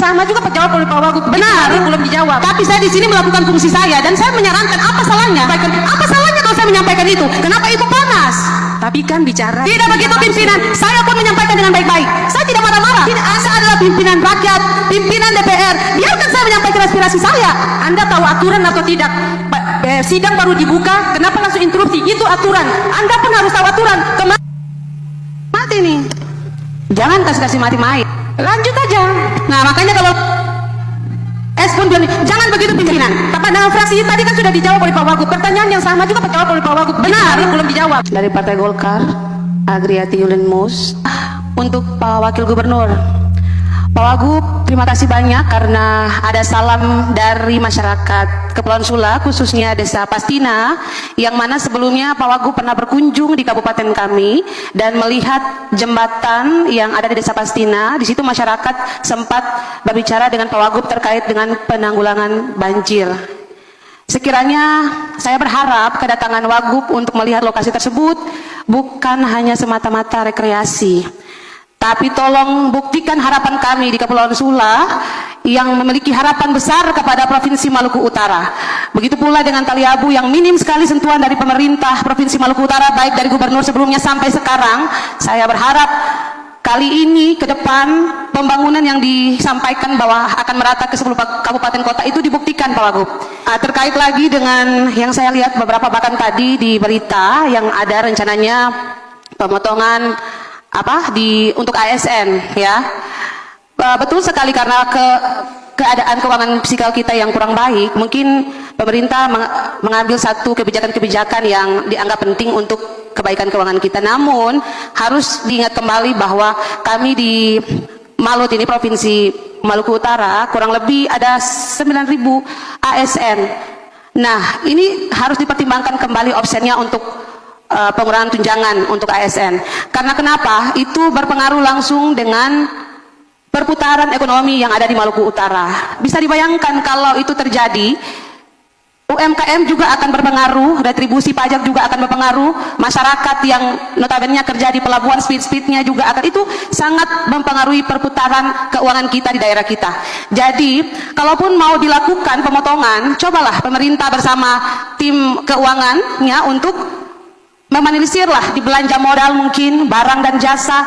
Sama juga terjawab oleh Pak Wagub. Benar, belum dijawab. tapi saya di sini melakukan fungsi saya dan saya menyarankan apa salahnya? Apa salahnya kalau saya menyampaikan itu? Kenapa ibu panas? Tapi kan bicara. Tidak begitu pimpinan. Saya pun menyampaikan dengan baik-baik. Saya tidak marah-marah. Anda adalah pimpinan rakyat, pimpinan DPR. Biarkan saya menyampaikan aspirasi saya. Anda tahu aturan atau tidak? Sidang baru dibuka, kenapa langsung interupsi? Itu aturan. Anda pun harus tahu aturan. Mati nih. Jangan kasih mati-mati. Lanjut aja. Nah, makanya kalau pun bilang, jangan begitu pimpinan. Pandangan fraksi tadi kan sudah dijawab oleh Pak Wagub. Pertanyaan yang sama juga terjawab oleh Pak Wagub. Benar, belum dijawab. Dari Partai Golkar, Agriati Yulin Mus. Untuk Pak Wakil Gubernur, Pak Wagub, terima kasih banyak karena ada salam dari masyarakat Kepulauan Sula, khususnya Desa Pastina, yang mana sebelumnya Pak Wagub pernah berkunjung di kabupaten kami dan melihat jembatan yang ada di Desa Pastina. Di situ masyarakat sempat berbicara dengan Pak Wagub terkait dengan penanggulangan banjir. Sekiranya saya berharap kedatangan Wagub untuk melihat lokasi tersebut bukan hanya semata-mata rekreasi, tapi tolong buktikan harapan kami di Kepulauan Sula yang memiliki harapan besar kepada Provinsi Maluku Utara. Begitu pula dengan Taliabu yang minim sekali sentuhan dari pemerintah Provinsi Maluku Utara, baik dari gubernur sebelumnya sampai sekarang. Saya berharap kali ini ke depan pembangunan yang disampaikan bahwa akan merata ke 10 kabupaten kota itu dibuktikan, Pak Wagub. Terkait lagi dengan yang saya lihat beberapa bahkan tadi di berita yang ada rencananya pemotongan untuk ASN, ya. Betul sekali, karena keadaan keuangan fiskal kita yang kurang baik, mungkin pemerintah mengambil satu kebijakan-kebijakan yang dianggap penting untuk kebaikan keuangan kita. Namun harus diingat kembali bahwa kami di Malut ini, Provinsi Maluku Utara, kurang lebih ada 9.000 ASN. Nah, ini harus dipertimbangkan kembali opsinya untuk pengurangan tunjangan untuk ASN. Karena kenapa? Itu berpengaruh langsung dengan perputaran ekonomi yang ada di Maluku Utara. Bisa dibayangkan kalau itu terjadi, UMKM juga akan berpengaruh, retribusi pajak juga akan berpengaruh, masyarakat yang notabene kerja di pelabuhan speed-speednya juga akan, itu sangat mempengaruhi perputaran keuangan kita di daerah kita. Jadi, kalaupun mau dilakukan pemotongan, cobalah pemerintah bersama tim keuangannya untuk meminimalisirlah di belanja modal, mungkin barang dan jasa,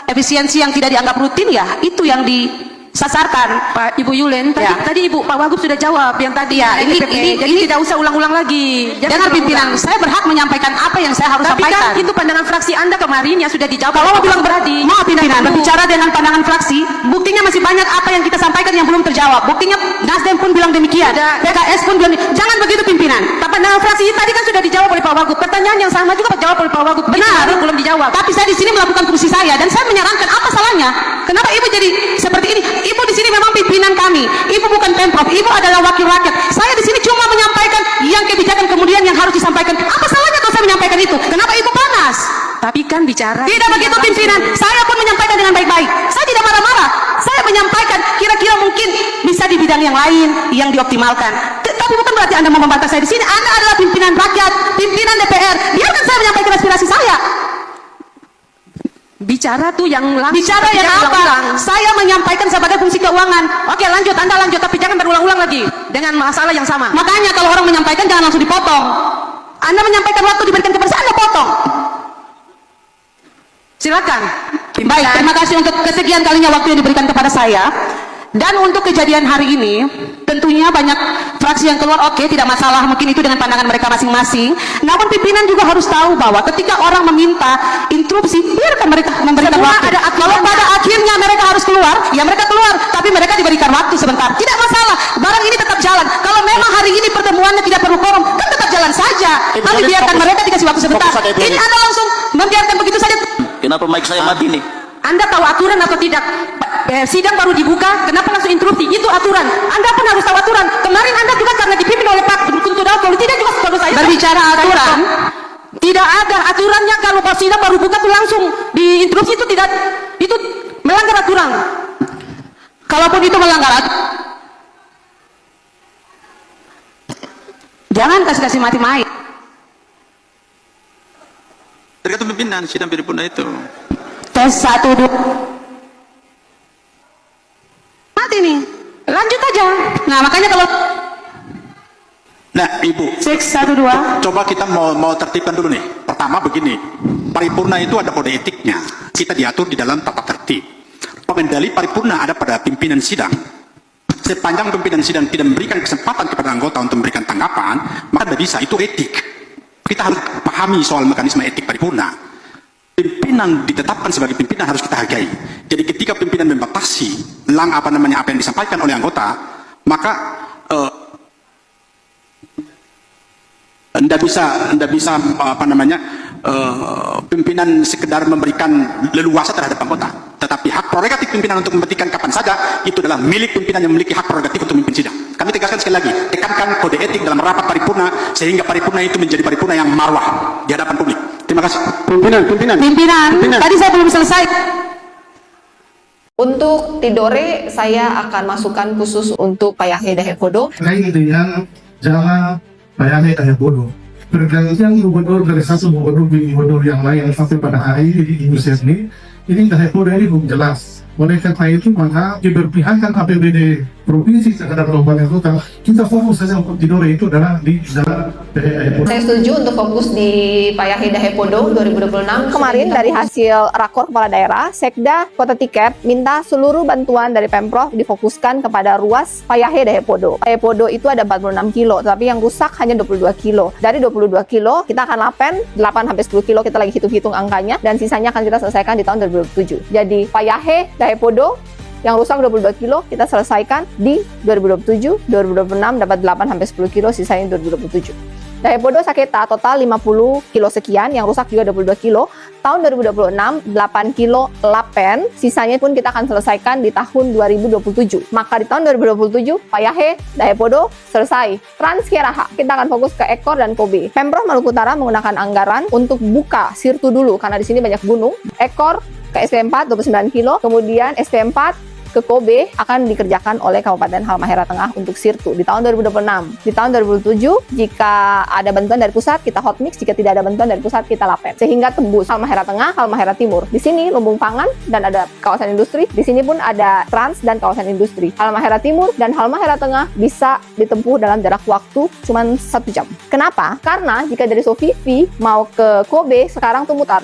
efisiensi yang tidak dianggap rutin, ya itu yang disasarkan. Pak Ibu Yulen, tadi Pak Wagub sudah jawab yang tadi, ya. Jadi tidak usah ulang-ulang lagi. Jangan pimpinan, saya berhak menyampaikan apa yang saya harus sampaikan. Kan itu pandangan fraksi Anda kemarin yang sudah dijawab. Kalau mau bilang berarti, mau pimpinan berbicara dengan pandangan fraksi, buktinya masih banyak apa yang kita sampaikan yang belum terjawab. Buktinya Nasdem pun bilang demikian, PKS pun bilang, jangan begitu pimpinan. Pandangan fraksi tadi kan sudah dijawab oleh Pak Wagub. Pertanyaan yang sama juga terjawab oleh Pak Wagub. Benar, belum dijawab. Tapi saya di sini melakukan fungsi saya dan saya menyarankan apa salahnya? Kenapa ibu jadi seperti ini? Ibu di sini memang pimpinan kami. Ibu bukan Pemprov. Ibu adalah wakil rakyat. Saya di sini cuma menyampaikan yang kebijakan kemudian yang harus disampaikan. Apa salahnya kalau saya menyampaikan itu? Kenapa ibu panas? Tapi kan bicara. Tidak begitu pimpinan. Saya pun menyampaikan dengan baik-baik. Saya tidak marah-marah. Saya menyampaikan kira-kira mungkin bisa di bidang yang lain yang dioptimalkan. Tapi bukan berarti Anda mau membantah saya di sini. Anda adalah pimpinan rakyat, pimpinan DPR. Biarkan saya menyampaikan aspirasi saya. Bicara tuh yang langsung. Bicara yang apa? Saya menyampaikan sebagai fungsi keuangan. Oke, lanjut, Anda lanjut, tapi jangan berulang-ulang lagi dengan masalah yang sama. Makanya kalau orang menyampaikan jangan langsung dipotong. Anda menyampaikan waktu diberikan kepada saya, Anda potong. Silakan. Baik, terima kasih untuk kesekian kalinya waktu yang diberikan kepada saya. Dan untuk kejadian hari ini, tentunya banyak fraksi yang keluar, oke, tidak masalah, mungkin itu dengan pandangan mereka masing-masing. Namun pimpinan juga harus tahu bahwa ketika orang meminta interupsi, biarkan mereka memberikan waktu. Kalau pada akhirnya mereka harus keluar, ya mereka keluar, tapi mereka diberikan waktu sebentar. Tidak masalah, barang ini tetap jalan. Kalau memang hari ini pertemuannya tidak perlu quorum, kan tetap jalan saja. Tapi biarkan mereka dikasih waktu sebentar. Ini Anda langsung membiarkan begitu saja. Kenapa mic saya mati nih? Anda tahu aturan atau tidak? Sidang baru dibuka, kenapa langsung interupsi? Itu aturan. Anda pun harus tahu aturan. Kemarin Anda juga karena dipimpin oleh Pak Kunto Daud, tidak juga kalau saya berbicara aturan. Tidak ada aturannya. Kalau sidang baru buka tuh langsung diinterupsi, itu tidak, itu melanggar aturan. Kalaupun itu melanggar aturan, jangan kasih mati-mati. Tergantung pimpinan sidang paripurna itu. Tes 1 2 mati nih. lanjut aja. Nah, makanya kalau Nah, Ibu, 612. coba kita mau tertibkan dulu nih. Pertama begini, paripurna itu ada kode etiknya. Kita diatur di dalam tata tertib. Pengendali paripurna ada pada pimpinan sidang. Sepanjang pimpinan sidang tidak memberikan kesempatan kepada anggota untuk memberikan tanggapan, maka tidak bisa, itu etik. Kita harus pahami soal mekanisme etik paripurna. Pimpinan ditetapkan sebagai pimpinan harus kita hargai. Jadi ketika pimpinan membatasi apa yang disampaikan oleh anggota, maka Anda bisa pimpinan sekedar memberikan leluasa terhadap anggota, tetapi hak prerogatif pimpinan untuk membuktikan kapan saja itu adalah milik pimpinan yang memiliki hak prerogatif untuk memimpin sidang. Kami tegaskan sekali lagi, tekankan kode etik dalam rapat paripurna sehingga paripurna itu menjadi paripurna yang marwah di hadapan publik. Terima kasih. pimpinan, tadi saya belum selesai. Untuk Tidore, saya akan masukkan khusus untuk Payahe Dahepodo. Lain dengan jalan Payahe Dahepodo. Pergantian gubernur dari satu gubernur yang lain sampai pada hari ini di Indonesia ini Dahepodo ini belum jelas. Oleh karena itu maka keberpihakan APBD provinsi terhadap kabupaten kota kita fokus saja untuk Tidore itu adalah di dalam Dahepodo. Saya setuju untuk fokus di Payahe Dahepodo 2026. Kemarin dari hasil rakor kepala daerah, Sekda Kota Tikep minta seluruh bantuan dari Pemprov difokuskan kepada ruas Payahe Dahepodo. Dahepodo itu ada 46 kilo, tapi yang rusak hanya 22 kilo. Dari 22 kilo, kita akan lapen 8-10 kilo, kita lagi hitung-hitung angkanya, dan sisanya akan kita selesaikan di tahun 2027. Jadi Payahe Dahepodo yang rusak 22 kilo kita selesaikan di 2027, 2026 dapat 8-10 kilo, sisanya 2027. Dahepodo Saketa total 50 kilo sekian, yang rusak juga 22 kilo. Tahun 2026 8 kilo lapen, sisanya pun kita akan selesaikan di tahun 2027. Maka di tahun 2027 Payahe Dahepodo selesai. Transkeraha kita akan fokus ke Ekor dan Kobe. Pemprov Maluku Utara menggunakan anggaran untuk buka Sirtu dulu karena di sini banyak gunung. Ekor ke SP4 29 kilo, kemudian SP4 ke Kobe akan dikerjakan oleh Kabupaten Halmahera Tengah untuk Sirtu di tahun 2026. Di tahun 2027 jika ada bantuan dari pusat kita hot mix, jika tidak ada bantuan dari pusat kita lapen sehingga tembus Halmahera Tengah, Halmahera Timur. Di sini lumbung pangan dan ada kawasan industri, di sini pun ada trans dan kawasan industri. Halmahera Timur dan Halmahera Tengah bisa ditempuh dalam jarak waktu cuma 1 jam. Kenapa? Karena jika dari Sofifi mau ke Kobe sekarang tuh mutar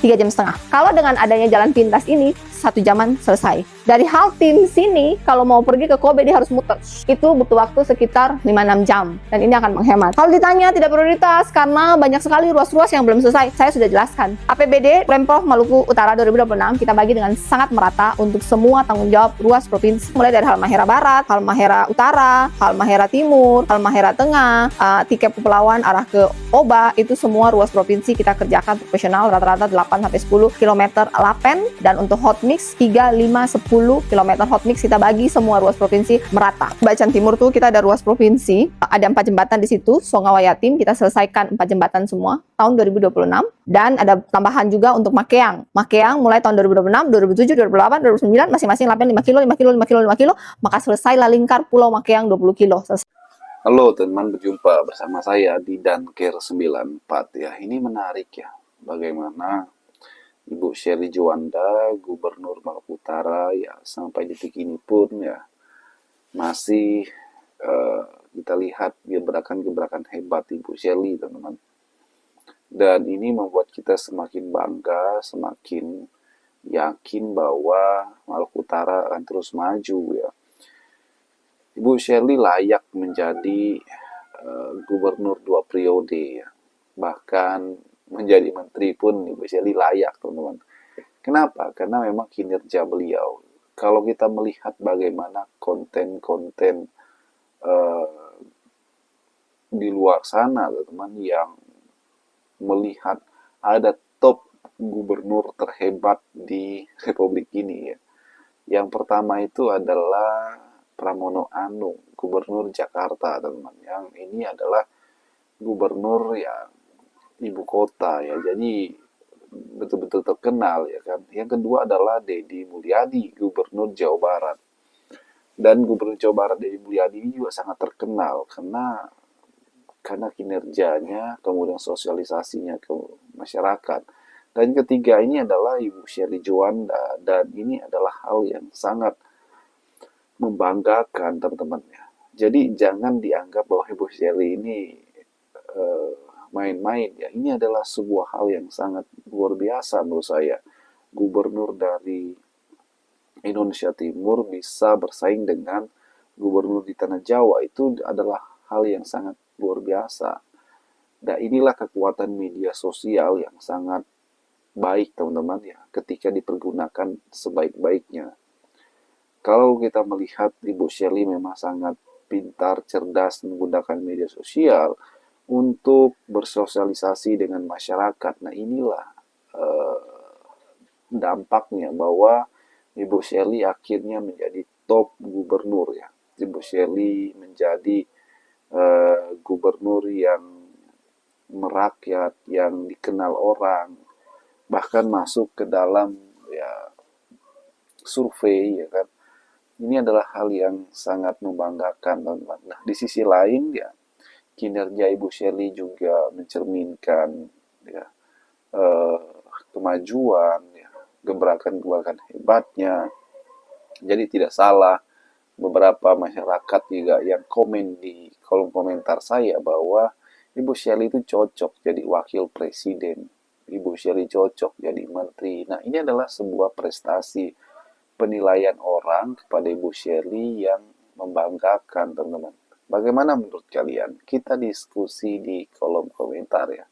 3,5 jam. Kalau dengan adanya jalan pintas ini 1 jaman selesai. Dari Haltin sini kalau mau pergi ke Kobe dia harus muter. Itu butuh waktu sekitar 5-6 jam dan ini akan menghemat. Kalau ditanya tidak prioritas karena banyak sekali ruas-ruas yang belum selesai. Saya sudah jelaskan. APBD Pemprov Maluku Utara 2026 kita bagi dengan sangat merata untuk semua tanggung jawab ruas provinsi. Mulai dari Halmahera Barat, Halmahera Utara, Halmahera Timur, Halmahera Tengah, Tikep Kepulauan arah ke Oba, itu semua ruas provinsi kita kerjakan profesional rata-rata 8-10 km lapen, dan untuk hot mix 3-5-10 km hot mix kita bagi semua ruas provinsi merata. Bacan Timur tuh kita ada ruas provinsi, ada 4 jembatan di situ, Songawayatim kita selesaikan 4 jembatan semua tahun 2026, dan ada tambahan juga untuk Makeang. Makeang mulai tahun 2026, 2007, 2008, 2009 masing-masing lapen 5 kilo, 5 kilo, 5 kilo, 5 kilo, maka selesai lah lingkar Pulau Makeang 20 kilo. Selesai. Halo teman, berjumpa bersama saya di Danker 94 ya. Ini menarik ya, bagaimana Ibu Sherly Juanda, Gubernur Maluku Utara ya sampai detik ini pun ya masih kita lihat gebrakan-gebrakan hebat Ibu Sherly, teman-teman. Dan ini membuat kita semakin bangga, semakin yakin bahwa Maluku Utara akan terus maju ya. Ibu Sherly layak menjadi gubernur 2 periode ya. Bahkan menjadi menteri pun Ibu Sherly layak, teman-teman. Kenapa? Karena memang kinerja beliau. Kalau kita melihat bagaimana konten-konten di luar sana, teman-teman, yang melihat ada top gubernur terhebat di Republik ini ya. Yang pertama itu adalah Pramono Anung, gubernur Jakarta, teman-teman. Yang ini adalah gubernur yang ibu kota ya, jadi betul-betul terkenal ya kan. Yang kedua adalah Deddy Mulyadi, gubernur Jawa Barat. Dan gubernur Jawa Barat Deddy Mulyadi ini juga sangat terkenal karena kinerjanya, kemudian sosialisasinya ke masyarakat. Dan ketiga ini adalah Ibu Sherly Juanda, dan ini adalah hal yang sangat membanggakan teman-teman ya. Jadi jangan dianggap bahwa Ibu Shirley ini main-main ya. Ini adalah sebuah hal yang sangat luar biasa menurut saya. Gubernur dari Indonesia Timur bisa bersaing dengan gubernur di Tanah Jawa, itu adalah hal yang sangat luar biasa. Dan inilah kekuatan media sosial yang sangat baik teman-teman ya, ketika dipergunakan sebaik-baiknya. Kalau kita melihat Ibu Shirley memang sangat pintar, cerdas menggunakan media sosial untuk bersosialisasi dengan masyarakat. Nah inilah dampaknya bahwa Ibu Shirley akhirnya menjadi top gubernur ya. Ibu Shirley menjadi gubernur yang merakyat, yang dikenal orang, bahkan masuk ke dalam ya survei ya kan. Ini adalah hal yang sangat membanggakan teman-teman. Nah di sisi lain ya, kinerja Ibu Shirley juga mencerminkan ya kemajuan ya, gebrakan-gebrakan hebatnya. Jadi tidak salah beberapa masyarakat juga yang komen di kolom komentar saya bahwa Ibu Shirley itu cocok jadi wakil presiden, Ibu Shirley cocok jadi menteri. Nah ini adalah sebuah prestasi penilaian orang kepada Ibu Shirley yang membanggakan teman-teman. Bagaimana menurut kalian? Kita diskusi di kolom komentar ya.